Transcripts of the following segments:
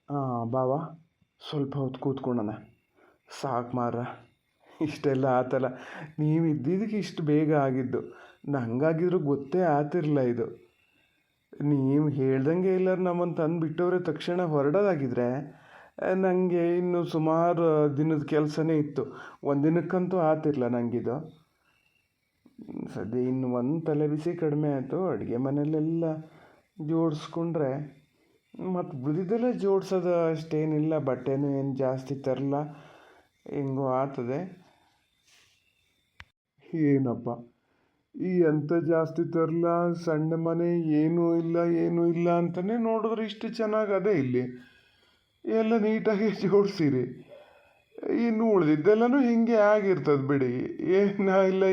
ಹಾಂ ಬಾವಾ, ಸ್ವಲ್ಪ ಹೊತ್ತು ಕೂತ್ಕೊಳ್ಳೋಣ. ಸಾಕು ಮಾರ್ರ, ಇಷ್ಟೆಲ್ಲ ಆತಲ್ಲ. ನೀವು ಇದ್ದಿದ್ದಕ್ಕೆ ಇಷ್ಟು ಬೇಗ ಆಗಿದ್ದು. ನಂಗಾಗಿದ್ರು ಗೊತ್ತೇ ಆತಿರಲಿಲ್ಲ ಇದು. ನೀವು ಹೇಳ್ದಂಗೆ ಎಲ್ಲರೂ ನಮ್ಮನ್ನು ತಂದು ಬಿಟ್ಟವ್ರೆ ತಕ್ಷಣ ಹೊರಡೋದಾಗಿದ್ರೆ ನನಗೆ ಇನ್ನು ಸುಮಾರು ದಿನದ ಕೆಲಸನೇ ಇತ್ತು. ಒಂದಿನಕ್ಕಂತೂ ಆತಿರಲಿಲ್ಲ ನನಗಿದು. ಸದ್ಯ ಇನ್ನು ಒಂದು ತಲೆ ಬಿಸಿ ಕಡಿಮೆ ಆಯಿತು. ಅಡುಗೆ ಮನೆಯಲ್ಲೆಲ್ಲ ಜೋಡಿಸ್ಕೊಂಡ್ರೆ ಮತ್ತು ಉಳಿದಿದ್ದೆಲ್ಲ ಜೋಡಿಸೋದು ಅಷ್ಟೇನಿಲ್ಲ. ಬಟ್ಟೆನೂ ಏನು ಜಾಸ್ತಿ ತರಲ್ಲ, ಹೆಂಗೋ ಆಗ್ತದೆ. ಏನಪ್ಪ ಈ ಎಂಥ ಜಾಸ್ತಿ ತರಲ್ಲ, ಸಣ್ಣ ಮನೆ, ಏನೂ ಇಲ್ಲ ಅಂತಲೇ ನೋಡಿದ್ರೆ ಇಷ್ಟು ಚೆನ್ನಾಗದೆ. ಇಲ್ಲಿ ಎಲ್ಲ ನೀಟಾಗಿ ಜೋಡಿಸಿರಿ. ಇನ್ನು ಉಳಿದಿದ್ದೆಲ್ಲನೂ ಹೀಗೆ ಆಗಿರ್ತದೆ ಬಿಡಿ.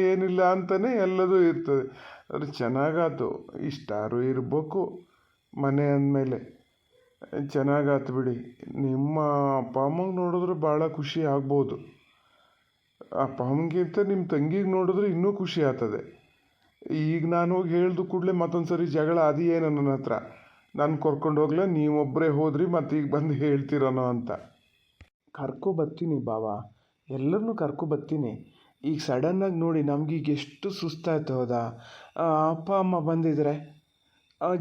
ಏನಿಲ್ಲ ಅಂತಲೇ ಎಲ್ಲದೂ ಇರ್ತದೆ. ಅದು ಚೆನ್ನಾಗಾಯ್ತು. ಇಷ್ಟಾರು ಇರಬೇಕು ಮನೆ ಅಂದಮೇಲೆ. ಚೆನ್ನಾಗಾಯ್ತು ಬಿಡಿ. ನಿಮ್ಮ ಅಪ್ಪ ಅಮ್ಮಂಗೆ ನೋಡಿದ್ರೆ ಭಾಳ ಖುಷಿ ಆಗ್ಬೋದು. ಅಪ್ಪ ಅಮ್ಮಂಗಿಂತ ನಿಮ್ಮ ತಂಗಿಗೆ ನೋಡಿದ್ರೆ ಇನ್ನೂ ಖುಷಿ ಆಗ್ತದೆ. ಈಗ ನಾನು ಹೋಗಿ ಹೇಳ್ದು ಕೂಡಲೇ ಮತ್ತೊಂದು ಸರಿ ಜಗಳ ಅದೇನೋ ನನ್ನ ಹತ್ರ. ನಾನು ಕರ್ಕೊಂಡು ಹೋಗ್ಲೇ, ನೀವೊಬ್ಬರೇ ಹೋದ್ರಿ ಮತ್ತು ಈಗ ಬಂದು ಹೇಳ್ತಿರೋನೋ ಅಂತ. ಬರ್ತೀನಿ ಬಾವಾ, ಎಲ್ಲರನ್ನೂ ಬರ್ತೀನಿ. ಈಗ ಸಡನ್ನಾಗಿ ನೋಡಿ ನಮಗೀಗ ಎಷ್ಟು ಸುಸ್ತಾಯ್ತು. ಹೌದಾ, ಅಪ್ಪ ಅಮ್ಮ ಬಂದಿದ್ರೆ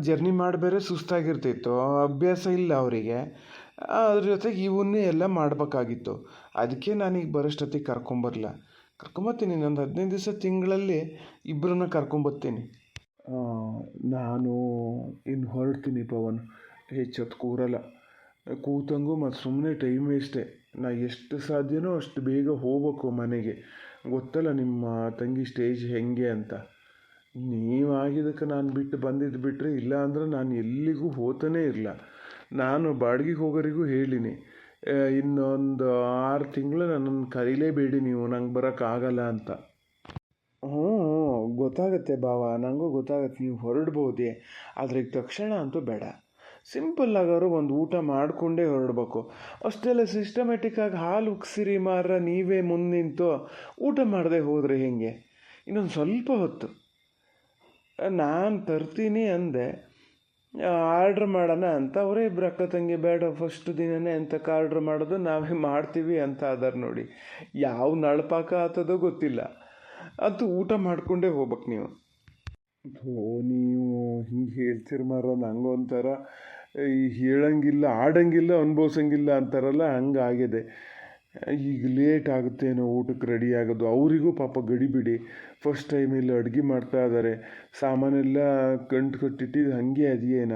ಜರ್ನಿ ಮಾಡಿ ಬೇರೆ ಸುಸ್ತಾಗಿರ್ತಿತ್ತು. ಅಭ್ಯಾಸ ಇಲ್ಲ ಅವರಿಗೆ. ಅದ್ರ ಜೊತೆಗೆ ಇವನ್ನೇ ಎಲ್ಲ ಮಾಡಬೇಕಾಗಿತ್ತು. ಅದಕ್ಕೆ ನಾನೀಗ ಬರೋಷ್ಟೊತ್ತಿಗೆ ಕರ್ಕೊಂಬರ್ತೀನಿ. ಇನ್ನೊಂದು 15 ದಿವಸ, ತಿಂಗಳಲ್ಲಿ ಇಬ್ಬರನ್ನ ಕರ್ಕೊಂಬರ್ತೀನಿ. ನಾನು ಇನ್ನು ಹೊರಡ್ತೀನಿ ಪವನ್. ಹೆಚ್ಚೊತ್ತು ಕೂರಲ್ಲ. ಕೂತಂಗೂ ಮತ್ತು ಸುಮ್ಮನೆ ಟೈಮ್ ವೇಸ್ಟೇ. ನಾ ಎಷ್ಟು ಸಾಧ್ಯನೋ ಅಷ್ಟು ಬೇಗ ಹೋಗ್ಬೇಕು ಮನೆಗೆ. ಗೊತ್ತಲ್ಲ ನಿಮ್ಮ ತಂಗಿ ಸ್ಟೇಜ್ ಹೆಂಗೆ ಅಂತ. ನೀವಾಗಿದ್ದಕ್ಕೆ ನಾನು ಬಂದಿದ್ದು ಬಿಟ್ಟರೆ, ಇಲ್ಲ ಅಂದ್ರೆ ನಾನು ಎಲ್ಲಿಗೂ ಹೋಗ್ತಾನೇ ಇರಲ್ಲ. ನಾನು ಬಾಡಿಗೆಗೆ ಹೋಗೋರಿಗೂ ಹೇಳಿನಿ, ಇನ್ನೊಂದು 6 ತಿಂಗಳು ನನ್ನನ್ನು ಕರೀಲೇಬೇಡಿ ನೀವು, ನಂಗೆ ಬರೋಕ್ಕಾಗಲ್ಲ ಅಂತ. ಗೊತ್ತಾಗತ್ತೆ ಬಾವ, ನನಗೂ ಗೊತ್ತಾಗತ್ತೆ ನೀವು ಹೊರಡ್ಬೋದೇ. ಆದರೆ ಈಗ ತಕ್ಷಣ ಅಂತೂ ಬೇಡ. ಸಿಂಪಲ್ ಆಗಾದ್ರು ಒಂದು ಊಟ ಮಾಡಿಕೊಂಡೇ ಹೊರಡ್ಬೇಕು. ಅಷ್ಟೆಲ್ಲ ಸಿಸ್ಟಮೆಟಿಕ್ಕಾಗಿ ಹಾಲು ಉಕ್ಸಿರಿ ಮಾರ್ರ, ನೀವೇ ಮುಂದೆ ನಿಂತು ಊಟ ಮಾಡದೆ ಹೋದರೆ ಹೇಗೆ? ಇನ್ನೊಂದು ಸ್ವಲ್ಪ ಹೊತ್ತು ನಾನು ತರ್ತೀನಿ ಅಂದೆ, ಆರ್ಡ್ರ್ ಮಾಡೋಣ ಅಂತ. ಅವರೇ ಇಬ್ಬರು ಅಕ್ಕ ತಂಗಿ, ಬೇಡ ಫಸ್ಟ್ ದಿನವೇ ಎಂತಕ್ಕೆ ಆರ್ಡ್ರ್ ಮಾಡೋದು, ನಾವೇ ಮಾಡ್ತೀವಿ ಅಂತ ಅದಾರ ನೋಡಿ. ಯಾವ ನಳಪಾಕ ಆಗ್ತದೋ ಗೊತ್ತಿಲ್ಲ. ಅದು ಊಟ ಮಾಡಿಕೊಂಡೇ ಹೋಗ್ಬೇಕು ನೀವು. ನೀವು ಹಿಂಗೆ ಹೇಳ್ತಿರ ಮಾರ, ನಂಗೊಂಥರ ಈ ಹೇಳಂಗಿಲ್ಲ, ಆಡಂಗಿಲ್ಲ, ಅನುಭವಿಸಂಗಿಲ್ಲ ಅಂತಾರಲ್ಲ, ಹಂಗಾಗಿದೆ. ಈಗ ಲೇಟ್ ಆಗುತ್ತೇನೋ ಊಟಕ್ಕೆ ರೆಡಿ ಆಗೋದು. ಅವರಿಗೂ ಪಾಪ ಗಡಿಬಿಡಿ. ಫಸ್ಟ್ ಟೈಮ್ ಇಲ್ಲಿ ಅಡುಗೆ ಮಾಡ್ತಾ ಇದ್ದಾರೆ. ಸಾಮಾನೆಲ್ಲ ಕಟ್ಟಿಟ್ಟಿದ್ದು ಹಾಗೆ ಅದೇನ,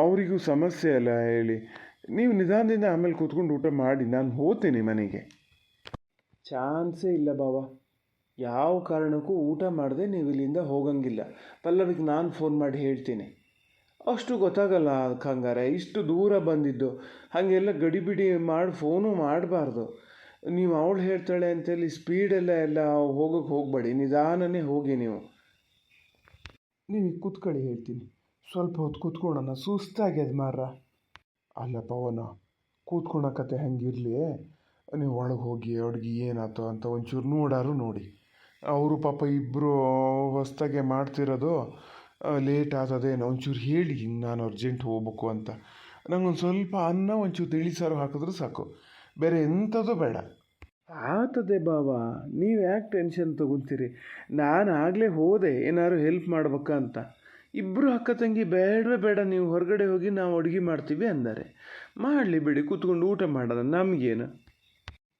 ಅವರಿಗೂ ಸಮಸ್ಯೆ ಅಲ್ಲ ಹೇಳಿ. ನೀವು ನಿಧಾನದಿಂದ ಆಮೇಲೆ ಕೂತ್ಕೊಂಡು ಊಟ ಮಾಡಿ, ನಾನು ಹೋಗ್ತೀನಿ ಮನೆಗೆ. ಚಾನ್ಸೇ ಇಲ್ಲ ಬಾವ. ಯಾವ ಕಾರಣಕ್ಕೂ ಊಟ ಮಾಡದೆ ನೀವು ಇಲ್ಲಿಂದ ಹೋಗಂಗಿಲ್ಲ. ಪಲ್ಲವಿಗೆ ನಾನು ಫೋನ್ ಮಾಡಿ ಹೇಳ್ತೀನಿ. ಅಷ್ಟು ಗೊತ್ತಾಗಲ್ಲ ಅದಕ್ಕೆ. ಹಂಗಾರೆ ಇಷ್ಟು ದೂರ ಬಂದಿದ್ದು ಹಾಗೆಲ್ಲ ಗಡಿಬಿಡಿ ಮಾಡಿ ಫೋನು ಮಾಡಬಾರ್ದು. ನೀವು ಅವಳು ಹೇಳ್ತಾಳೆ ಅಂತೇಳಿ ಸ್ಪೀಡೆಲ್ಲ ಹೋಗೋಕ್ಕೆ ಹೋಗಬೇಡಿ. ನಿಧಾನನೇ ಹೋಗಿ ನೀವು ಕೂತ್ಕೊಳ್ಳಿ, ಹೇಳ್ತೀನಿ. ಸ್ವಲ್ಪ ಹೊತ್ತು ಕೂತ್ಕೊಳ್ಳೋಣ, ಸುಸ್ತಾಗ್ಯದ ಮಾರ್ರ. ಅಲ್ಲ ಪವನ, ಕೂತ್ಕೊಳಕತ್ತೆ ಹಂಗಿರಲಿ. ನೀವು ಒಳಗೆ ಹೋಗಿ ಅಡುಗೆ ಏನಾಯ್ತು ಅಂತ ಒಂಚೂರು ನೋಡಾರು ನೋಡಿ. ಅವರು ಪಾಪ ಇಬ್ಬರು ಹೊಸ್ದಾಗೆ ಮಾಡ್ತಿರೋದು, ಲೇಟ್ ಆಗ್ತದೇನೋ. ಒಂಚೂರು ಹೇಳಿ, ನಾನು ಅರ್ಜೆಂಟ್ ಹೋಗ್ಬೇಕು ಅಂತ. ನಂಗೊಂದು ಸ್ವಲ್ಪ ಅನ್ನ, ಒಂಚೂರು ತಿಳಿ ಸಾರು ಹಾಕಿದ್ರೂ ಸಾಕು, ಬೇರೆ ಎಂಥದ್ದು ಬೇಡ. ಆಗ್ತದೆ ಬಾವಾ, ನೀವು ಯಾಕೆ ಟೆನ್ಷನ್ ತೊಗೊತೀರಿ? ನಾನು ಆಗಲೇ ಹೋದೆ ಏನಾದ್ರು ಹೆಲ್ಪ್ ಮಾಡ್ಬೇಕಂತ. ಇಬ್ಬರು ಅಕ್ಕ ತಂಗಿ ಬೇಡ, ನೀವು ಹೊರಗಡೆ ಹೋಗಿ ನಾವು ಅಡುಗೆ ಮಾಡ್ತೀವಿ ಅಂದರೆ ಮಾಡಲಿ ಬಿಡಿ, ಕೂತ್ಕೊಂಡು ಊಟ ಮಾಡೋಣ, ನಮಗೇನು.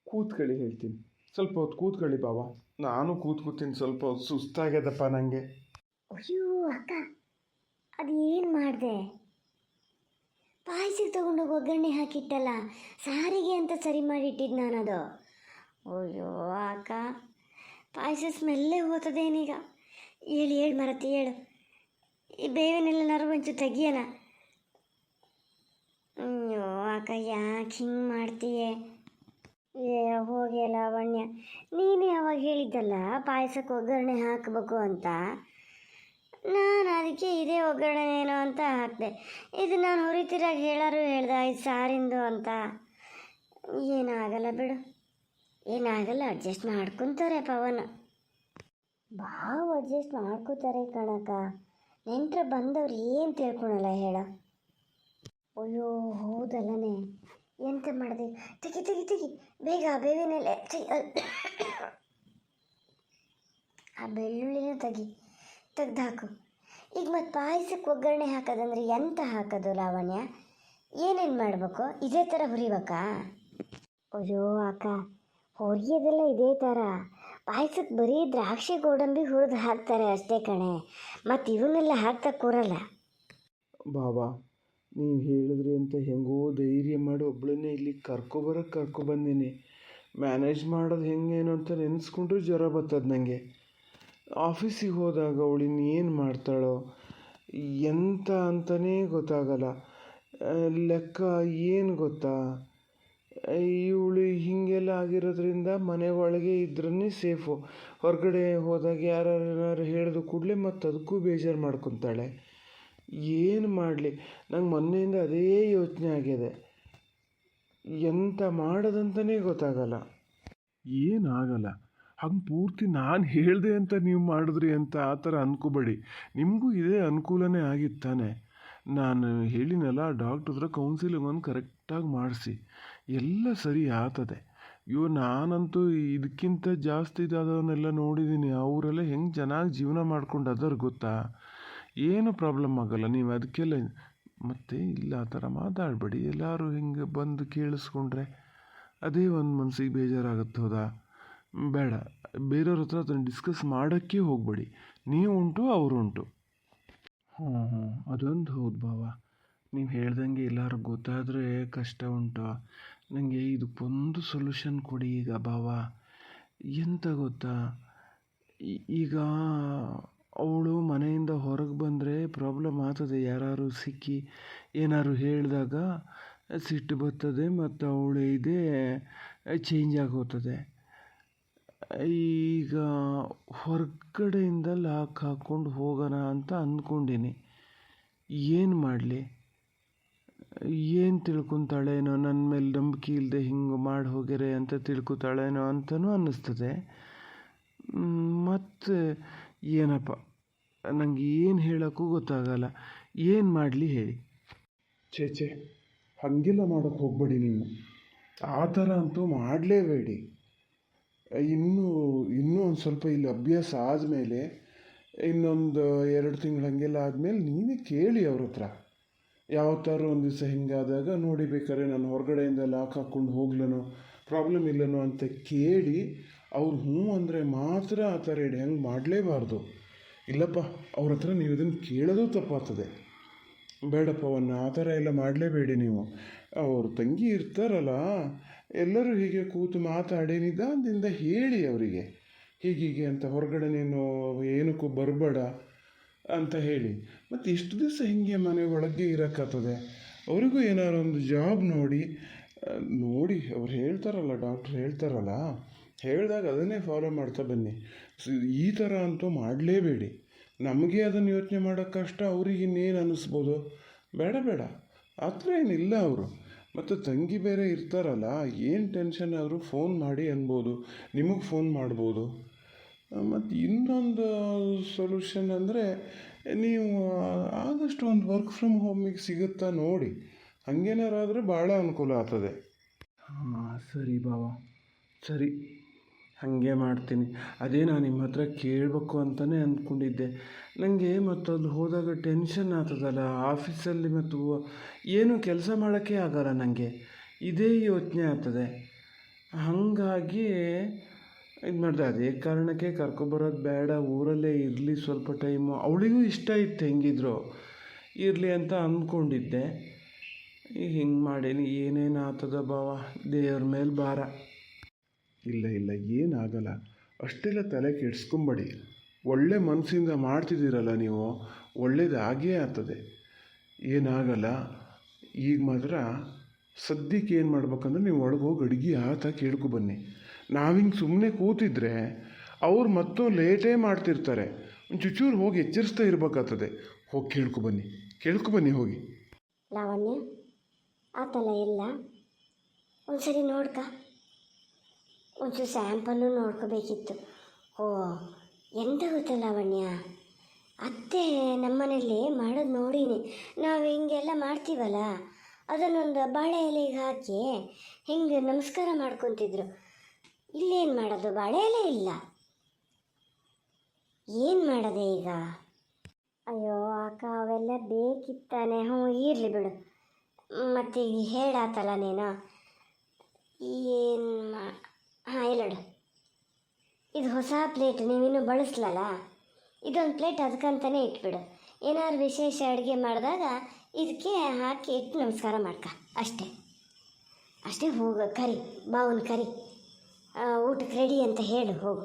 ಕೂತ್ಕೊಳ್ಳಿ, ಹೇಳ್ತೀನಿ. ಸ್ವಲ್ಪ ಹೊತ್ತು ಕೂತ್ಕೊಳ್ಳಿ ಬಾವಾ, ನಾನು ಕೂತ್ಕೋತೀನಿ. ಸ್ವಲ್ಪ ಹೊತ್ತು ಸುಸ್ತಾಗ್ಯದಪ್ಪ ನನಗೆ. ಅಯ್ಯೋ ಅಕ್ಕ, ಅದು ಏನು ಮಾಡಿದೆ? ಪಾಯಸಕ್ಕೆ ತೊಗೊಂಡೋಗಿ ಒಗ್ಗರಣೆ ಹಾಕಿಟ್ಟಲ್ಲ, ಸಾರಿಗೆ ಅಂತ ಸರಿ ಮಾಡಿಟ್ಟಿದ್ದು ನಾನದು. ಅಯ್ಯೋ ಅಕ್ಕ, ಪಾಯಸ ಸ್ಮೆಲ್ಲೇ ಹೋಗ್ತದೇನೀಗ. ಹೇಳಿ ಮರತಿ, ಹೇಳು. ಈ ಬೇವಿನೆಲ್ಲನಾರು ಒಂಚೂರು ತೆಗಿಯೋಣ. ಅಯ್ಯೋ ಅಕ್ಕ, ಯಾಕೆ ಹಿಂಗೆ ಮಾಡ್ತೀಯೇ? ಹೋಗಿ ಲಾವಣ್ಯ, ನೀನೇ ಅವಾಗ ಹೇಳಿದ್ದಲ್ಲ ಪಾಯಸಕ್ಕೆ ಒಗ್ಗರಣೆ ಹಾಕಬೇಕು ಅಂತ. ನಾನು ಅದಕ್ಕೆ ಇದೇ ಒಗ್ಗರಣೆ ಏನೋ ಅಂತ ಹಾಕಿದೆ. ಇದು ನಾನು ಹುರಿತಿರಾಗ ಹೇಳ್ದೆ ಇದು ಸಾರಿಂದು ಅಂತ. ಏನಾಗಲ್ಲ ಬಿಡು, ಏನಾಗಲ್ಲ, ಅಡ್ಜಸ್ಟ್ ಮಾಡ್ಕೊತಾರೆ ಪವನ. ಭಾವ ಅಡ್ಜಸ್ಟ್ ಮಾಡ್ಕೋತಾರೆ ಕಣಕ್ಕ. ನೆಂಟ್ರೆ ಬಂದವ್ರು ಏನು ತಿಳ್ಕೊಳಲ್ಲ ಹೇಳ. ಅಯ್ಯೋ ಹೌದಲ್ಲನೇ, ಎಂತ ಮಾಡಿದೆ? ತೆಗಿ ತೆಗಿ ತೆಗಿ ಬೇಗ, ಬೇವಿನೆಲೆ ಆ ಬೆಳ್ಳುಳ್ಳಿನೂ ತೆಗ್ದು ಹಾಕು. ಈಗ ಮತ್ತು ಪಾಯಸಕ್ಕೆ ಒಗ್ಗರಣೆ ಹಾಕೋದಂದ್ರೆ ಎಂತ ಹಾಕೋದು ಲಾವಣ್ಯ? ಏನೇನು ಮಾಡಬೇಕು? ಇದೇ ಥರ ಹುರಿಬೇಕಾ? ಅಯ್ಯೋ ಅಕ್ಕ, ಹೊರಿಯೋದೆಲ್ಲ ಇದೇ ಥರ. ಪಾಯಸಕ್ಕೆ ಬರೀ ದ್ರಾಕ್ಷಿ ಗೋಡಂಬಿ ಹುರಿದು ಹಾಕ್ತಾರೆ ಅಷ್ಟೇ ಕಣೆ, ಮತ್ತು ಇವನ್ನೆಲ್ಲ ಹಾಕ್ತಾ ಕೂರಲ್ಲ. ಬಾಬಾ, ನೀವು ಹೇಳಿದ್ರಿ ಅಂತ ಹೆಂಗೋ ಧೈರ್ಯ ಮಾಡಿ ಒಬ್ಬಳನ್ನೇ ಇಲ್ಲಿ ಕರ್ಕೊಬಂದೀನಿ. ಮ್ಯಾನೇಜ್ ಮಾಡೋದು ಹೆಂಗೇನು ಅಂತ ನೆನೆಸ್ಕೊಂಡ್ರೆ ಜ್ವರ ಬರ್ತದೆ ನನಗೆ. ಆಫೀಸಿಗೆ ಹೋದಾಗ ಅವಳು ಇನ್ನೇನು ಮಾಡ್ತಾಳೋ ಎಂತ ಅಂತಲೇ ಗೊತ್ತಾಗಲ್ಲ. ಲೆಕ್ಕ ಏನು ಗೊತ್ತಾ, ಇವಳು ಹೀಗೆಲ್ಲ ಆಗಿರೋದ್ರಿಂದ ಮನೆ ಒಳಗೆ ಇದ್ರೇ ಸೇಫು. ಹೊರಗಡೆ ಹೋದಾಗ ಯಾರು ಹೇಳಿದ ಕೂಡಲೇ ಮತ್ತು ಅದಕ್ಕೂ ಬೇಜಾರು ಮಾಡ್ಕೊತಾಳೆ. ಏನು ಮಾಡಲಿ, ನಂಗೆ ಮೊನ್ನೆಯಿಂದ ಅದೇ ಯೋಚನೆ ಆಗಿದೆ. ಎಂತ ಮಾಡೋದಂತಲೇ ಗೊತ್ತಾಗಲ್ಲ. ಏನಾಗಲ್ಲ, ಹಂಗೆ ಪೂರ್ತಿ ನಾನು ಹೇಳಿದೆ ಅಂತ ನೀವು ಮಾಡಿದ್ರಿ ಅಂತ ಆ ಥರ ಅಂದ್ಕೋಬೇಡಿ. ನಿಮಗೂ ಇದೇ ಅನುಕೂಲನೇ ಆಗಿತ್ತಾನೆ. ನಾನು ಹೇಳಿನಲ್ಲ, ಡಾಕ್ಟ್ರ್ ಹತ್ರ ಕೌನ್ಸಿಲಿಂಗ್ ಒಂದು ಕರೆಕ್ಟಾಗಿ ಮಾಡಿಸಿ ಎಲ್ಲ ಸರಿ ಆಗ್ತದೆ. ನಾನಂತೂ ಇದಕ್ಕಿಂತ ಜಾಸ್ತಿ ಇದಾದವನ್ನೆಲ್ಲ ನೋಡಿದ್ದೀನಿ. ಅವರೆಲ್ಲ ಹೆಂಗೆ ಚೆನ್ನಾಗಿ ಜೀವನ ಮಾಡ್ಕೊಂಡು ಅದರ ಗೊತ್ತಾ, ಏನು ಪ್ರಾಬ್ಲಮ್ ಆಗಲ್ಲ. ನೀವು ಅದಕ್ಕೆಲ್ಲ ಮತ್ತೆ ಇಲ್ಲ ಆ ಥರ ಮಾತಾಡಬೇಡಿ. ಎಲ್ಲರೂ ಹಿಂಗೆ ಬಂದು ಕೇಳಿಸ್ಕೊಂಡ್ರೆ ಅದೇ ಒಂದು ಮನಸ್ಸಿಗೆ ಬೇಜಾರಾಗುತ್ತೆ. ಹೌದಾ? ಬೇಡ, ಬೇರೆಯವ್ರ ಹತ್ರ ಅದನ್ನು ಡಿಸ್ಕಸ್ ಮಾಡೋಕ್ಕೆ ಹೋಗಬೇಡಿ. ನೀವು ಉಂಟು, ಅವರು ಉಂಟು. ಹಾಂ, ಅದೊಂದು ಹೌದು ಬಾವ, ನೀವು ಹೇಳ್ದಂಗೆ ಎಲ್ಲರೂ ಗೊತ್ತಾದರೆ ಕಷ್ಟ ಉಂಟು. ನನಗೆ ಇದಕ್ಕೊಂದು ಸೊಲ್ಯೂಷನ್ ಕೊಡಿ ಈಗ ಬಾವ. ಎಂತ ಗೊತ್ತಾ, ಈಗ ಅವಳು ಮನೆಯಿಂದ ಹೊರಗೆ ಬಂದರೆ ಪ್ರಾಬ್ಲಮ್ ಆಗ್ತದೆ. ಯಾರು ಸಿಕ್ಕಿ ಏನಾದ್ರು ಹೇಳಿದಾಗ ಸಿಟ್ಟು ಬರ್ತದೆ ಮತ್ತು ಅವಳು ಇದೇ ಚೇಂಜ್ ಆಗೋಗ್ತದೆ. ಈಗ ಹೊರಗಡೆಯಿಂದ ಲಾಕ್ ಹಾಕ್ಕೊಂಡು ಹೋಗೋಣ ಅಂತ ಅಂದ್ಕೊಂಡೀನಿ. ಏನು ಮಾಡಲಿ? ಏನು ತಿಳ್ಕೊತಾಳೇನೋ, ನನ್ನ ಮೇಲೆ ನಂಬಿಕೆ ಇಲ್ಲದೆ ಹಿಂಗೆ ಮಾಡಿ ಹೋಗ್ಯಾರೆ ಅಂತ ತಿಳ್ಕೊತಾಳೇನೋ ಅಂತಲೂ ಅನ್ನಿಸ್ತದೆ. ಮತ್ತು ಏನಪ್ಪ, ನನಗೆ ಏನು ಹೇಳೋಕ್ಕೂ ಗೊತ್ತಾಗಲ್ಲ. ಏನು ಮಾಡಲಿ ಹೇಳಿ? ಛೇ, ಹಾಗೆಲ್ಲ ಮಾಡೋಕ್ಕೆ ಹೋಗಬೇಡಿ ನೀವು. ಆ ಥರ ಅಂತೂ ಮಾಡಲೇಬೇಡಿ. ಇನ್ನೂ ಒಂದು ಸ್ವಲ್ಪ ಇಲ್ಲಿ ಅಭ್ಯಾಸ ಆದಮೇಲೆ, ಇನ್ನೊಂದು 2 ತಿಂಗಳು ಹಾಗೆಲ್ಲ ಆದಮೇಲೆ ನೀವೇ ಕೇಳಿ ಅವ್ರ ಹತ್ರ. ಯಾವತ್ತಾರು ಒಂದು ದಿವಸ ಹಿಂಗಾದಾಗ ನೋಡಿ, ಬೇಕಾದ್ರೆ ನಾನು ಹೊರಗಡೆಯಿಂದ ಲಾಕ್ ಹಾಕ್ಕೊಂಡು ಹೋಗ್ಲನೋ, ಪ್ರಾಬ್ಲಮ್ ಇಲ್ಲನೋ ಅಂತ ಕೇಳಿ ಅವ್ರು ಹ್ಞೂ ಅಂದರೆ ಮಾತ್ರ ಆ ಥರ ಇಡಿ. ಹಂಗೆ ಮಾಡಲೇಬಾರ್ದು. ಇಲ್ಲಪ್ಪ, ಅವ್ರ ಹತ್ರ ನೀವು ಇದನ್ನು ಕೇಳೋದು ತಪ್ಪಾಗ್ತದೆ. ಬೇಡಪ್ಪ, ಆ ಥರ ಎಲ್ಲ ಮಾಡಲೇಬೇಡಿ ನೀವು. ಅವ್ರ ತಂಗಿ ಇರ್ತಾರಲ್ಲ, ಎಲ್ಲರೂ ಹೀಗೆ ಕೂತು ಮಾತಾಡಿ ನಿಧಾನದಿಂದ ಹೇಳಿ ಅವರಿಗೆ, ಹೀಗೀಗೆ ಅಂತ, ಹೊರಗಡೆ ನೀನು ಏನಕ್ಕೂ ಬರಬೇಡ ಅಂತ ಹೇಳಿ. ಮತ್ತು ಇಷ್ಟು ದಿವಸ ಹಿಂಗೆ ಮನೆ ಒಳಗೆ ಇರೋಕ್ಕಾಗ್ತದೆ. ಅವರಿಗೂ ಏನಾರು ಒಂದು ಜಾಬ್ ನೋಡಿ ಅವ್ರು ಹೇಳ್ತಾರಲ್ಲ, ಡಾಕ್ಟ್ರ್ ಹೇಳ್ತಾರಲ್ಲ, ಹೇಳಿದಾಗ ಅದನ್ನೇ ಫಾಲೋ ಮಾಡ್ತಾ ಬನ್ನಿ. ಈ ಥರ ಅಂತೂ ಮಾಡಲೇಬೇಡಿ. ನಮಗೆ ಅದನ್ನು ಯೋಚನೆ ಮಾಡೋಕ್ಕೆ ಕಷ್ಟ, ಅವ್ರಿಗೆ ಇನ್ನೇನು ಅನ್ನಿಸ್ಬೋದು. ಬೇಡ, ಆ ಥರ ಏನಿಲ್ಲ ಅವರು. ಮತ್ತು ತಂಗಿ ಬೇರೆ ಇರ್ತಾರಲ್ಲ, ಏನು ಟೆನ್ಷನ್ ಆದರೂ ಫೋನ್ ಮಾಡಿ ಅನ್ಬೋದು, ನಿಮಗೆ ಫೋನ್ ಮಾಡ್ಬೋದು. ಮತ್ತು ಇನ್ನೊಂದು ಸೊಲ್ಯೂಷನ್ ಅಂದರೆ, ನೀವು ಆದಷ್ಟು ಒಂದು ವರ್ಕ್ ಫ್ರಮ್ ಹೋಮಿಗೆ ಸಿಗುತ್ತಾ ನೋಡಿ. ಹಾಗೇನಾರಾದರೆ ಭಾಳ ಅನುಕೂಲ ಆಗ್ತದೆ. ಹಾಂ, ಸರಿ ಬಾವ, ಸರಿ, ಹಾಗೆ ಮಾಡ್ತೀನಿ. ಅದೇ ನಾನು ನಿಮ್ಮ ಹತ್ರ ಕೇಳಬೇಕು ಅಂತಲೇ ಅಂದ್ಕೊಂಡಿದ್ದೆ. ನನಗೆ ಮತ್ತದು ಹೋದಾಗ ಟೆನ್ಷನ್ ಆಗ್ತದಲ್ಲ ಆಫೀಸಲ್ಲಿ, ಮತ್ತು ಏನು ಕೆಲಸ ಮಾಡೋಕ್ಕೆ ಆಗಲ್ಲ ನನಗೆ. ಇದೇ ಯೋಚನೆ ಆಗ್ತದೆ. ಹಾಗಾಗಿ ಇದು ಮಾಡಿದೆ. ಅದೇ ಕಾರಣಕ್ಕೆ ಕರ್ಕೊಬರೋದು ಬೇಡ, ಊರಲ್ಲೇ ಇರಲಿ ಸ್ವಲ್ಪ ಟೈಮು. ಅವಳಿಗೂ ಇಷ್ಟ ಇತ್ತು ಹೆಂಗಿದ್ರು ಇರಲಿ ಅಂತ ಅಂದ್ಕೊಂಡಿದ್ದೆ. ಈಗ ಹಿಂಗೆ ಮಾಡೀನಿ. ಏನೇನು ಆಗ್ತದ ಬಾವ, ದೇವ್ರ ಮೇಲೆ ಭಾರ. ಇಲ್ಲ, ಏನಾಗಲ್ಲ. ಅಷ್ಟೆಲ್ಲ ತಲೆ ಕೆಡಿಸ್ಕೊಂಬೇಡಿ. ಒಳ್ಳೆ ಮನಸ್ಸಿಂದ ಮಾಡ್ತಿದ್ದೀರಲ್ಲ ನೀವು, ಒಳ್ಳೇದಾಗೇ ಆಗ್ತದೆ, ಏನಾಗಲ್ಲ. ಈಗ ಮಾತ್ರ ಸದ್ಯಕ್ಕೆ ಏನು ಮಾಡ್ಬೇಕಂದ್ರೆ, ನೀವು ಒಳಗೆ ಹೋಗಿ ಅಡುಗೆ ಆತ ಕೇಳ್ಕೊಬನ್ನಿ. ನಾವಿಂಗೆ ಸುಮ್ಮನೆ ಕೂತಿದ್ರೆ ಅವ್ರು ಮತ್ತೂ ಲೇಟೇ ಮಾಡ್ತಿರ್ತಾರೆ. ಒಂದು ಚೂಚೂರು ಹೋಗಿ ಎಚ್ಚರಿಸ್ತಾ ಇರಬೇಕಾಗ್ತದೆ. ಹೋಗಿ ಕೇಳ್ಕೊಬನ್ನಿ ಹೋಗಿ. ಲಾವಣ್ಯ, ಆತಲ್ಲ ಎಲ್ಲ ಒಂದ್ಸರಿ ನೋಡ್ಕ, ಒಂಚೂರು ಸ್ಯಾಂಪಲ್ಲು ನೋಡ್ಕೋಬೇಕಿತ್ತು. ಓ, ಎಂತ ಗೊತ್ತಾ ಲಾವಣ್ಯ, ಅತ್ತೆ ನಮ್ಮನೇಲಿ ಮಾಡೋದು ನೋಡೀನಿ. ನಾವು ಹಿಂಗೆಲ್ಲ ಮಾಡ್ತೀವಲ್ಲ, ಅದನ್ನೊಂದು ಬಾಳೆ ಎಲೆಗೆ ಹಾಕಿ ಹಿಂಗೆ ನಮಸ್ಕಾರ ಮಾಡ್ಕೊತಿದ್ರು. ಇಲ್ಲೇನು ಮಾಡೋದು, ಬಾಳೆ ಎಲೆ ಇಲ್ಲ, ಏನು ಮಾಡೋದೆ ಈಗ? ಅಯ್ಯೋ ಅಕ್ಕ, ಅವೆಲ್ಲ ಬೇಕಿತ್ತಾನೆ. ಹ್ಞೂ ಇರಲಿ ಬಿಡು. ಮತ್ತು ಈಗ ಹೇಳಾತಲ್ಲ ನೀನು, ಏನು ಹಾಂ ಇಲ್ಲಡು, ಇದು ಹೊಸ ಪ್ಲೇಟ್ ನೀವಿನ್ನೂ ಬಳಸ್ಲಲ್ಲ, ಇದೊಂದು ಪ್ಲೇಟ್ ಅದಕ್ಕಂತಲೇ ಇಟ್ಬಿಡು. ಏನಾದ್ರು ವಿಶೇಷ ಅಡುಗೆ ಮಾಡಿದಾಗ ಇದಕ್ಕೆ ಹಾಕಿ ಇಟ್ಟು ನಮಸ್ಕಾರ ಮಾಡ್ಕ, ಅಷ್ಟೇ ಅಷ್ಟೇ. ಹೋಗು, ಕರಿ ಬಾವನ್ ಕರಿ, ಊಟಕ್ಕೆ ರೆಡಿ ಅಂತ ಹೇಳು, ಹೋಗು.